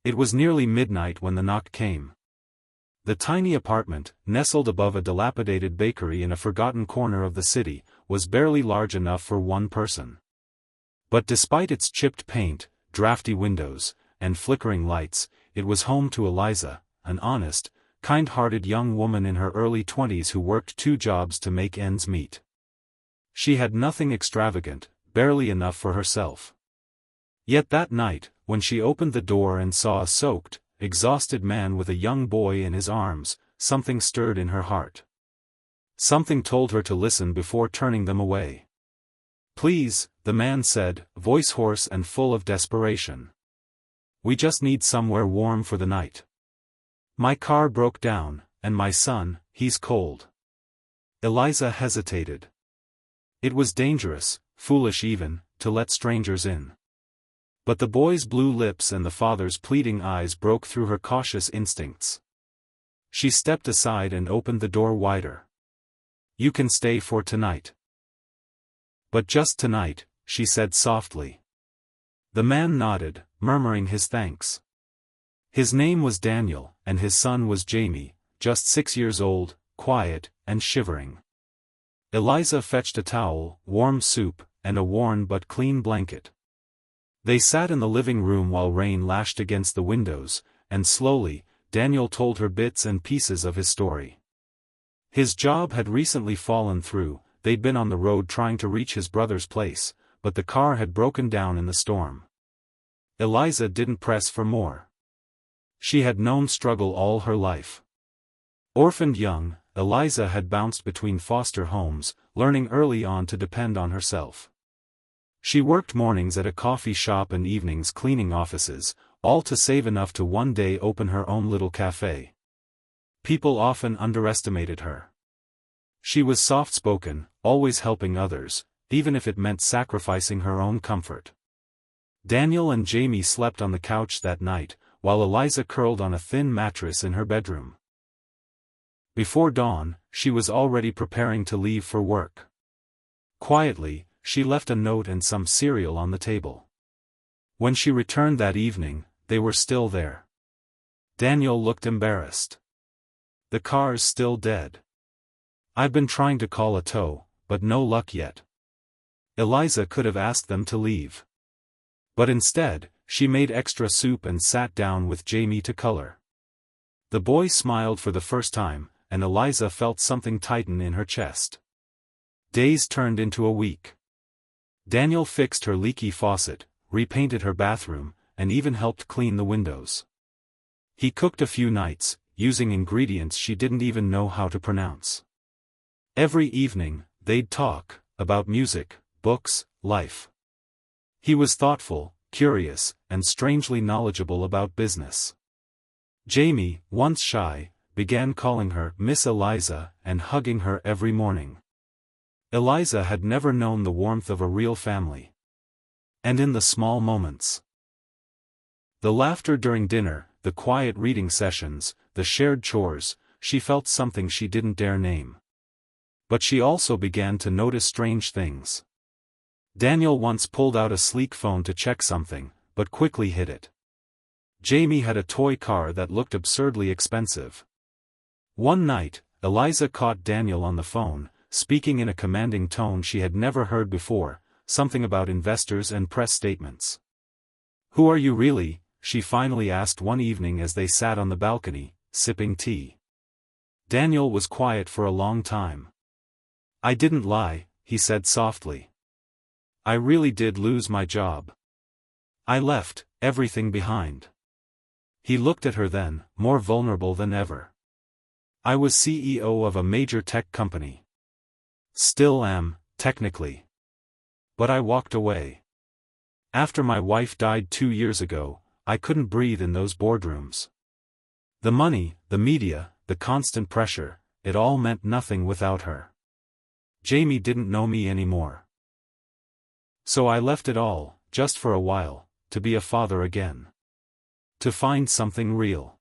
It was nearly midnight when the knock came. The tiny apartment, nestled above a dilapidated bakery in a forgotten corner of the city, was barely large enough for one person. But despite its chipped paint, drafty windows, and flickering lights, it was home to Eliza, an honest, kind-hearted young woman in her early 20s who worked 2 jobs to make ends meet. She had nothing extravagant, barely enough for herself. Yet that night, when she opened the door and saw a soaked, exhausted man with a young boy in his arms, something stirred in her heart. Something told her to listen before turning them away. "Please," the man said, voice hoarse and full of desperation. "We just need somewhere warm for the night. My car broke down, and my son, he's cold." Eliza hesitated. It was dangerous, foolish even, to let strangers in. But the boy's blue lips and the father's pleading eyes broke through her cautious instincts. She stepped aside and opened the door wider. "You can stay for tonight." "But just tonight," she said softly. The man nodded, murmuring his thanks. His name was Daniel, and his son was Jamie, just 6 years old, quiet, and shivering. Eliza fetched a towel, warm soup, and a worn but clean blanket. They sat in the living room while rain lashed against the windows, and slowly, Daniel told her bits and pieces of his story. His job had recently fallen through, they'd been on the road trying to reach his brother's place, but the car had broken down in the storm. Eliza didn't press for more. She had known struggle all her life. Orphaned young, Eliza had bounced between foster homes, learning early on to depend on herself. She worked mornings at a coffee shop and evenings cleaning offices, all to save enough to one day open her own little cafe. People often underestimated her. She was soft-spoken, always helping others, even if it meant sacrificing her own comfort. Daniel and Jamie slept on the couch that night, while Eliza curled on a thin mattress in her bedroom. Before dawn, she was already preparing to leave for work. Quietly, she left a note and some cereal on the table. When she returned that evening, they were still there. Daniel looked embarrassed. "The car's still dead. I've been trying to call a tow, but no luck yet." Eliza could have asked them to leave. But instead, she made extra soup and sat down with Jamie to color. The boy smiled for the first time, and Eliza felt something tighten in her chest. Days turned into a week. Daniel fixed her leaky faucet, repainted her bathroom, and even helped clean the windows. He cooked a few nights, using ingredients she didn't even know how to pronounce. Every evening, they'd talk, about music, books, life. He was thoughtful, curious, and strangely knowledgeable about business. Jamie, once shy, began calling her Miss Eliza and hugging her every morning. Eliza had never known the warmth of a real family. And in the small moments. The laughter during dinner, the quiet reading sessions, the shared chores, she felt something she didn't dare name. But she also began to notice strange things. Daniel once pulled out a sleek phone to check something, but quickly hid it. Jamie had a toy car that looked absurdly expensive. One night, Eliza caught Daniel on the phone, speaking in a commanding tone she had never heard before, something about investors and press statements. "Who are you really?" she finally asked one evening as they sat on the balcony, sipping tea. Daniel was quiet for a long time. "I didn't lie," he said softly. "I really did lose my job. I left everything behind." He looked at her then, more vulnerable than ever. "I was CEO of a major tech company. Still am, technically. But I walked away. After my wife died 2 years ago, I couldn't breathe in those boardrooms. The money, the media, the constant pressure, it all meant nothing without her. Jamie didn't know me anymore. So I left it all, just for a while, to be a father again. To find something real."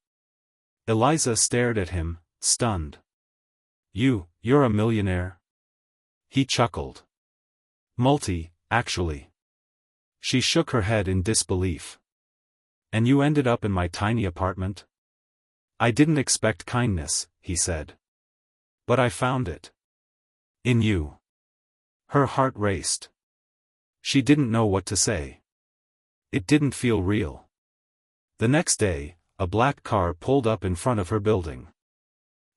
Eliza stared at him, stunned. You're a millionaire?" He chuckled. "Actually." She shook her head in disbelief. And you ended up in my tiny apartment? I didn't expect kindness, he said. But I found it. In you. Her heart raced. She didn't know what to say. It didn't feel real. The next day, a black car pulled up in front of her building.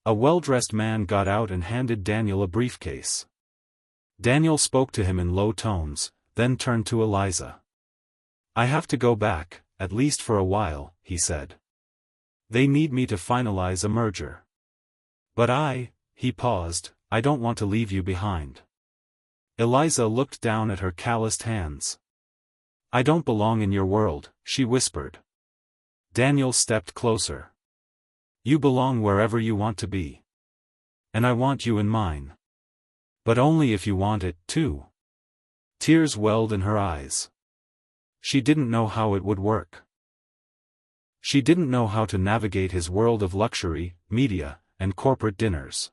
A well-dressed man got out and handed Daniel a briefcase. Daniel spoke to him in low tones, then turned to Eliza. I have to go back, at least for a while, he said. They need me to finalize a merger. But he paused, I don't want to leave you behind. Eliza looked down at her calloused hands. I don't belong in your world, she whispered. Daniel stepped closer. You belong wherever you want to be. And I want you in mine. But only if you want it, too. Tears welled in her eyes. She didn't know how it would work. She didn't know how to navigate his world of luxury, media, and corporate dinners.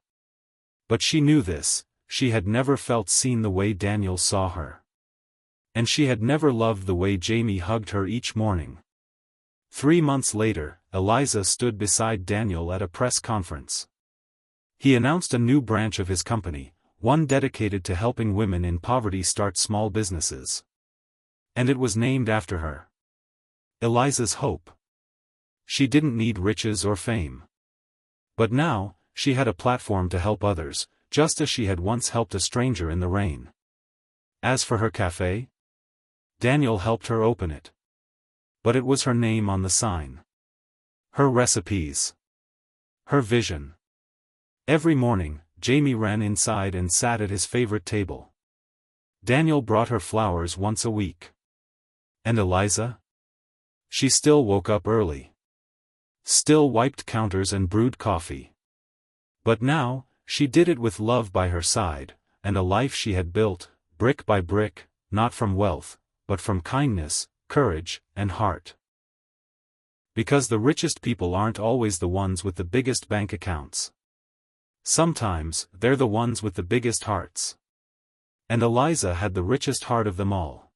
But she knew this, she had never felt seen the way Daniel saw her. And she had never loved the way Jamie hugged her each morning. 3 months later, Eliza stood beside Daniel at a press conference. He announced a new branch of his company, one dedicated to helping women in poverty start small businesses. And it was named after her. Eliza's Hope. She didn't need riches or fame. But now, she had a platform to help others, just as she had once helped a stranger in the rain. As for her cafe, Daniel helped her open it. But it was her name on the sign. Her recipes. Her vision. Every morning, Jamie ran inside and sat at his favorite table. Daniel brought her flowers once a week. And Eliza? She still woke up early. Still wiped counters and brewed coffee. But now, she did it with love by her side, and a life she had built, brick by brick, not from wealth, but from kindness, courage, and heart. Because the richest people aren't always the ones with the biggest bank accounts. Sometimes, they're the ones with the biggest hearts. And Eliza had the richest heart of them all.